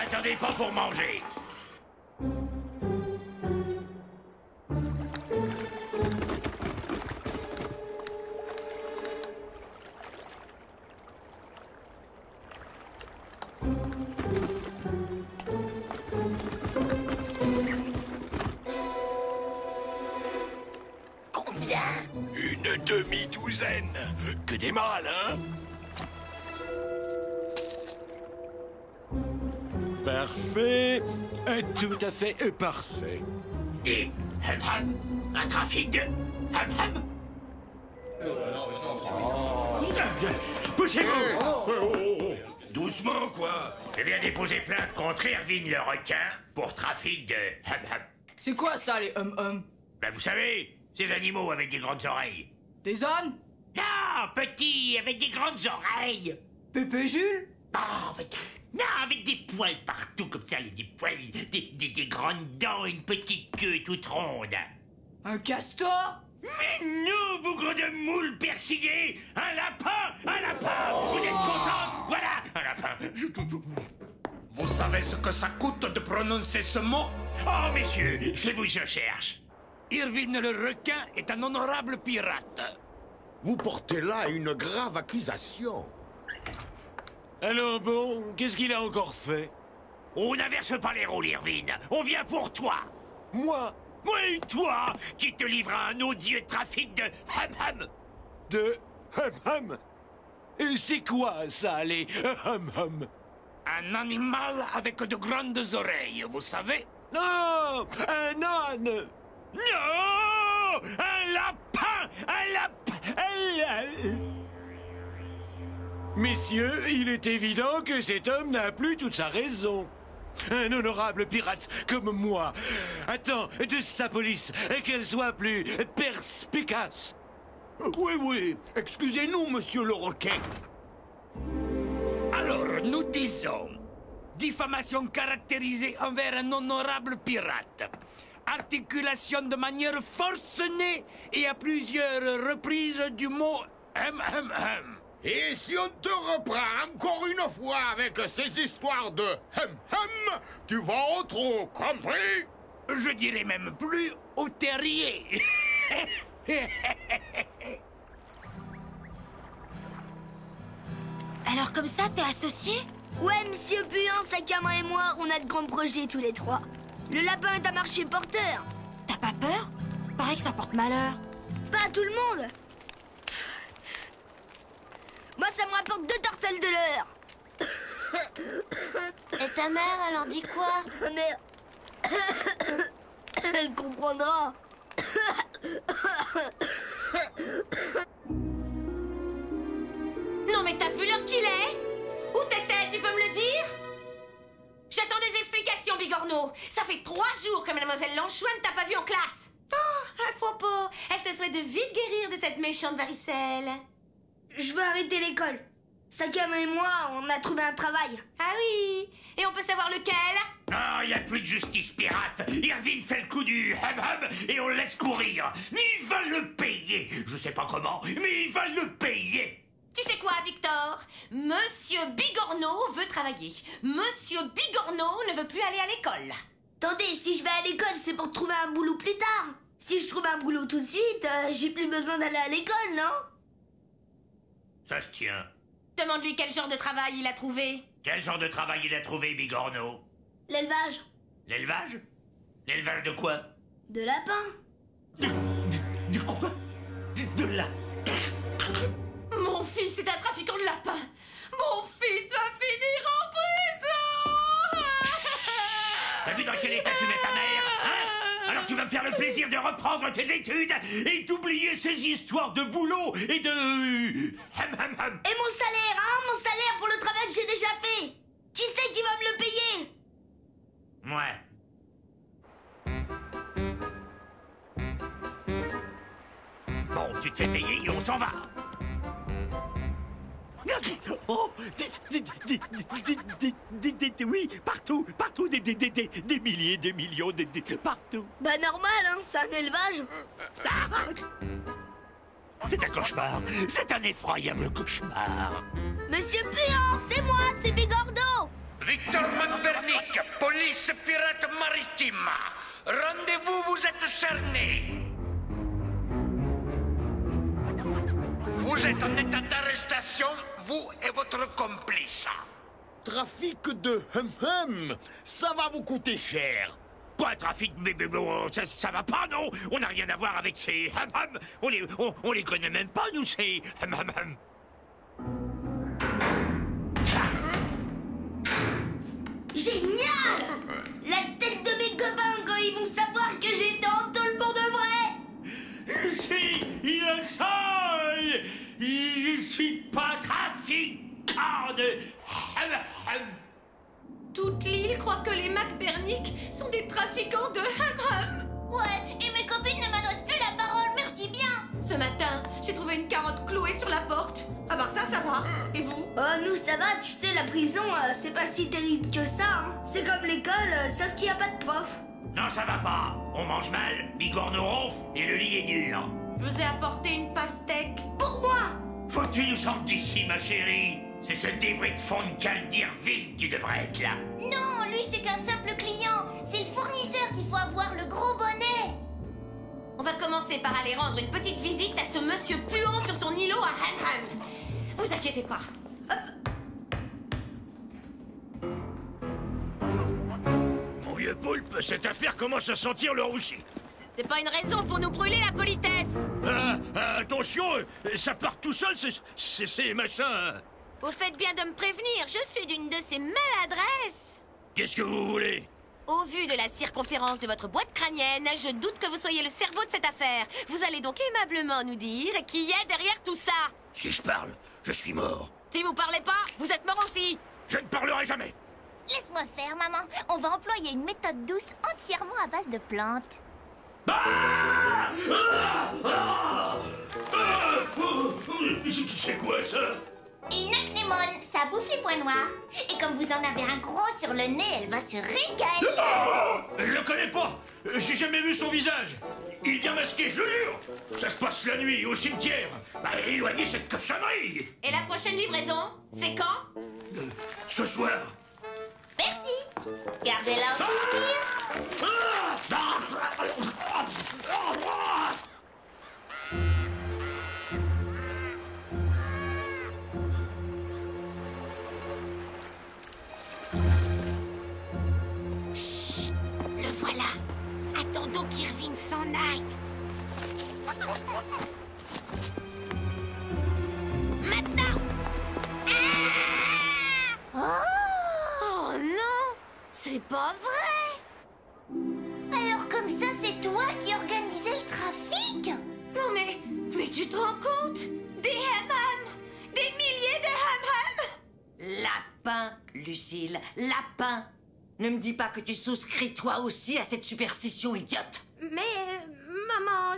Attendez pas pour manger. Combien? Une demi-douzaine. Que des mâles, hein? Parfait. Tout à fait parfait. Et un trafic de Poussez-vous! Doucement, quoi! Je viens déposer plainte contre Irvine le requin pour trafic de C'est quoi ça, les hum-hum? Ben, vous savez, ces animaux avec des grandes oreilles. Des ânes? Non, petit, avec des grandes oreilles. Pépé Jules? Non, avec des poils partout, comme ça, des poils, des grandes dents et une petite queue toute ronde. Un castor? Mais non, bougre de moule persillé. Un lapin, un lapin. Vous êtes contente? Voilà, un lapin. Vous savez ce que ça coûte de prononcer ce mot? Oh, messieurs, c'est vous que je cherche. Irvine le requin est un honorable pirate. Vous portez là une grave accusation. Alors bon, qu'est-ce qu'il a encore fait? On n'inverse pas les rôles, Irvine. On vient pour toi. Moi? Oui, toi, qui te livre à un odieux trafic de hum-hum. De hum-hum? C'est quoi ça, les hum-hum? Un animal avec de grandes oreilles, vous savez? Non! Un âne! Non! Un lapin! Un lapin! Messieurs, il est évident que cet homme n'a plus toute sa raison. Un honorable pirate comme moi attend de sa police qu'elle soit plus perspicace. Oui, excusez-nous, monsieur le requin. Alors, nous disons diffamation caractérisée envers un honorable pirate, articulation de manière forcenée et à plusieurs reprises du mot hum. Et si on te reprend encore une fois avec ces histoires de hum, tu vas au trou, compris? Je dirais même plus au terrier. Alors comme ça, t'es associé? Ouais, monsieur Buan, Sakama et moi, on a de grands projets tous les trois. Le lapin est un marché porteur. T'as pas peur? Paraît que ça porte malheur. Pas à tout le monde. Moi, ça me rapporte 2 tortelles de l'heure. Et ta mère, elle en dit quoi? Mais... elle comprendra. Non mais t'as vu l'heure qu'il est? Où t'étais, tu peux me le dire? J'attends des explications, Bigorneau. Ça fait 3 jours que mademoiselle Lanchouane t'a pas vu en classe. Oh, à ce propos, elle te souhaite de vite guérir de cette méchante varicelle. Je veux arrêter l'école. Sakama et moi, on a trouvé un travail. Ah oui? Et on peut savoir lequel? Ah, il n'y a plus de justice pirate. Irvine fait le coup du hum et on le laisse courir. Mais il va le payer. Je sais pas comment, mais il va le payer. Tu sais quoi, Victor? Monsieur Bigorneau veut travailler. Monsieur Bigorneau ne veut plus aller à l'école. Attendez, si je vais à l'école, c'est pour trouver un boulot plus tard. Si je trouve un boulot tout de suite, j'ai plus besoin d'aller à l'école, non? Ça se tient. Demande-lui quel genre de travail il a trouvé. Quel genre de travail il a trouvé, Bigorneau? L'élevage. L'élevage? L'élevage de quoi? De lapins. De quoi? De la... Mon fils est un trafiquant de lapins. Mon fils va finir en prison. T'as vu dans quel état tu mets ta mère, hein? Alors tu vas me faire le plaisir de reprendre tes études et d'oublier ces histoires de boulot et de... Et mon salaire, hein? Mon salaire pour le travail que j'ai déjà fait. Qui c'est qui va me le payer? Ouais. Bon, tu te fais payer et on s'en va. Oh, oui, partout, des milliers, des millions, partout. Bah normal, hein, c'est un élevage. C'est un cauchemar, c'est un effroyable cauchemar. Monsieur Puant, c'est moi, c'est Bigorneau. Victor McBurnick, police pirate maritime. Rendez-vous, vous êtes cerné. Vous êtes en état d'arrestation, vous et votre complice. Trafic de hum, ça va vous coûter cher. Quoi, trafic? Mais ça va pas, non? On n'a rien à voir avec ces hum. On les connaît même pas, nous, ces hum. Génial! La tête de mes copains quand ils vont savoir que j'étais en tôle pour de vrai. Si, innocent! Je suis pas trafiquant de hum. Toute l'île croit que les McBurnick sont des trafiquants de hum. Ouais, et mes copines ne m'adressent plus la parole, merci bien. Ce Ce matin, j'ai trouvé une carotte clouée sur la porte. À part ça va. Et vous? Oh, nous, ça va, tu sais, la prison, c'est pas si terrible que ça, hein. C'est comme l'école, sauf qu'il n'y a pas de prof. Non, ça va pas. On mange mal, Bigorneau ronfle et le lit est dur. Je vous ai apporté une pastèque. Pour moi! Faut que tu nous sortes d'ici, ma chérie. C'est ce débris de fond de cale d'Irvine qui devrait être là. Non, lui, c'est qu'un simple client. C'est le fournisseur qu'il faut avoir le gros bonnet. On va commencer par aller rendre une petite visite à ce monsieur puant sur son îlot à Ham-Ham. Vous inquiétez pas. Mon vieux poulpe, cette affaire commence à sentir le roussi. C'est pas une raison pour nous brûler la politesse. Attention, ça part tout seul, ces machins. Vous faites bien de me prévenir, je suis d'une de ces maladresses. Qu'est-ce que vous voulez? Au vu de la circonférence de votre boîte crânienne, je doute que vous soyez le cerveau de cette affaire. Vous allez donc aimablement nous dire qui est derrière tout ça. Si je parle, je suis mort. Si vous parlez pas, vous êtes mort aussi. Je ne parlerai jamais. Laisse-moi faire, maman. On va employer une méthode douce entièrement à base de plantes. C'est quoi ça? Une anémone, ça bouffe les points noirs. Et comme vous en avez un gros sur le nez, elle va se régaler. Je le connais pas. J'ai jamais vu son visage. Il vient masqué, je le jure. Ça se passe la nuit, au cimetière. Éloignez cette cochonnerie. Et la prochaine livraison, c'est quand? Ce soir. Merci. Gardez-la en souvenir. Chut, le voilà. Attendons qu'Irvine s'en aille. Maintenant. Oh non, c'est pas vrai. Alors comme ça, c'est toi qui organisais le trafic? Non mais tu te rends compte? Des Ham-Ham, des milliers de Ham-Ham. Lapin, Lucille, lapin. Ne me dis pas que tu souscris toi aussi à cette superstition idiote. Mais, maman,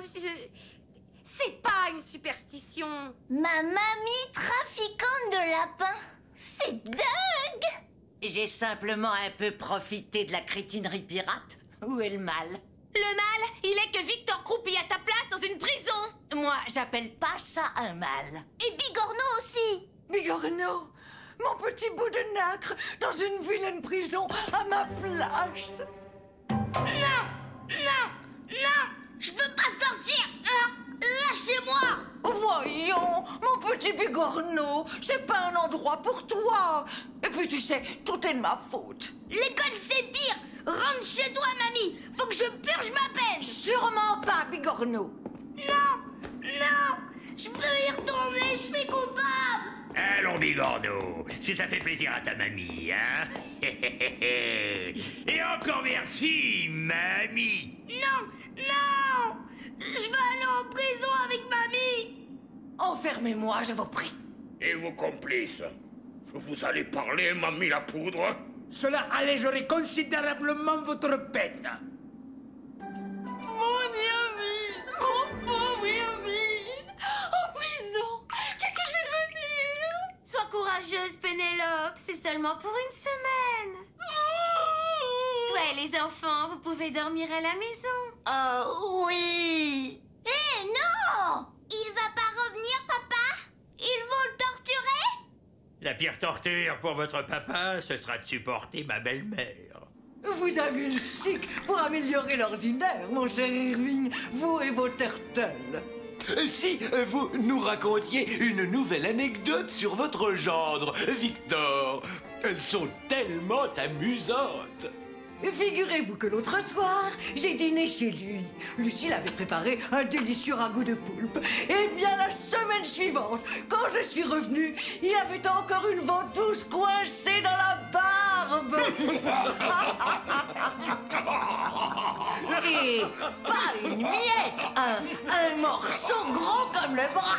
c'est pas une superstition. Ma mamie trafiquante de lapins. C'est dingue. J'ai simplement un peu profité de la crétinerie pirate. Où est le mal? Le mal, il est que Victor croupit à ta place dans une prison. Moi, j'appelle pas ça un mal. Et Bigorneau aussi. Bigorneau, mon petit bout de nacre, dans une vilaine prison à ma place. Non, non, non, je peux pas sortir. Lâchez-moi. Voyons, mon petit Bigorneau, c'est pas un endroit pour toi. Et puis tu sais, tout est de ma faute. L'école c'est pire. Rentre chez toi, mamie. Faut que je purge ma peine. Sûrement pas, Bigorneau. Non, non, je peux y retourner, je suis coupable. Allons, Bigorneau, si ça fait plaisir à ta mamie, hein. Et encore merci, mamie. Non, non, je vais aller en prison avec mamie. Enfermez-moi, je vous prie. Et vos complices? Vous allez parler, mamie la poudre? Cela allégerait considérablement votre peine. Mon Irvine, mon pauvre Irvine, en prison. Qu'est-ce que je vais devenir? Sois courageuse, Pénélope. C'est seulement pour une semaine. Toi et les enfants, vous pouvez dormir à la maison. Oh oui. Eh non! Il va pas revenir, papa? Ils vont le torturer? La pire torture pour votre papa, ce sera de supporter ma belle-mère. Vous avez le chic pour améliorer l'ordinaire, mon cher Irving, vous et vos turtles. Si vous nous racontiez une nouvelle anecdote sur votre gendre, Victor. Elles sont tellement amusantes. Figurez-vous que l'autre soir, j'ai dîné chez lui. Lucille avait préparé un délicieux ragoût de poulpe. Et bien la semaine suivante, quand je suis revenue, il avait encore une ventouse coincée dans la barbe. Et pas une miette, un morceau gros comme le bras.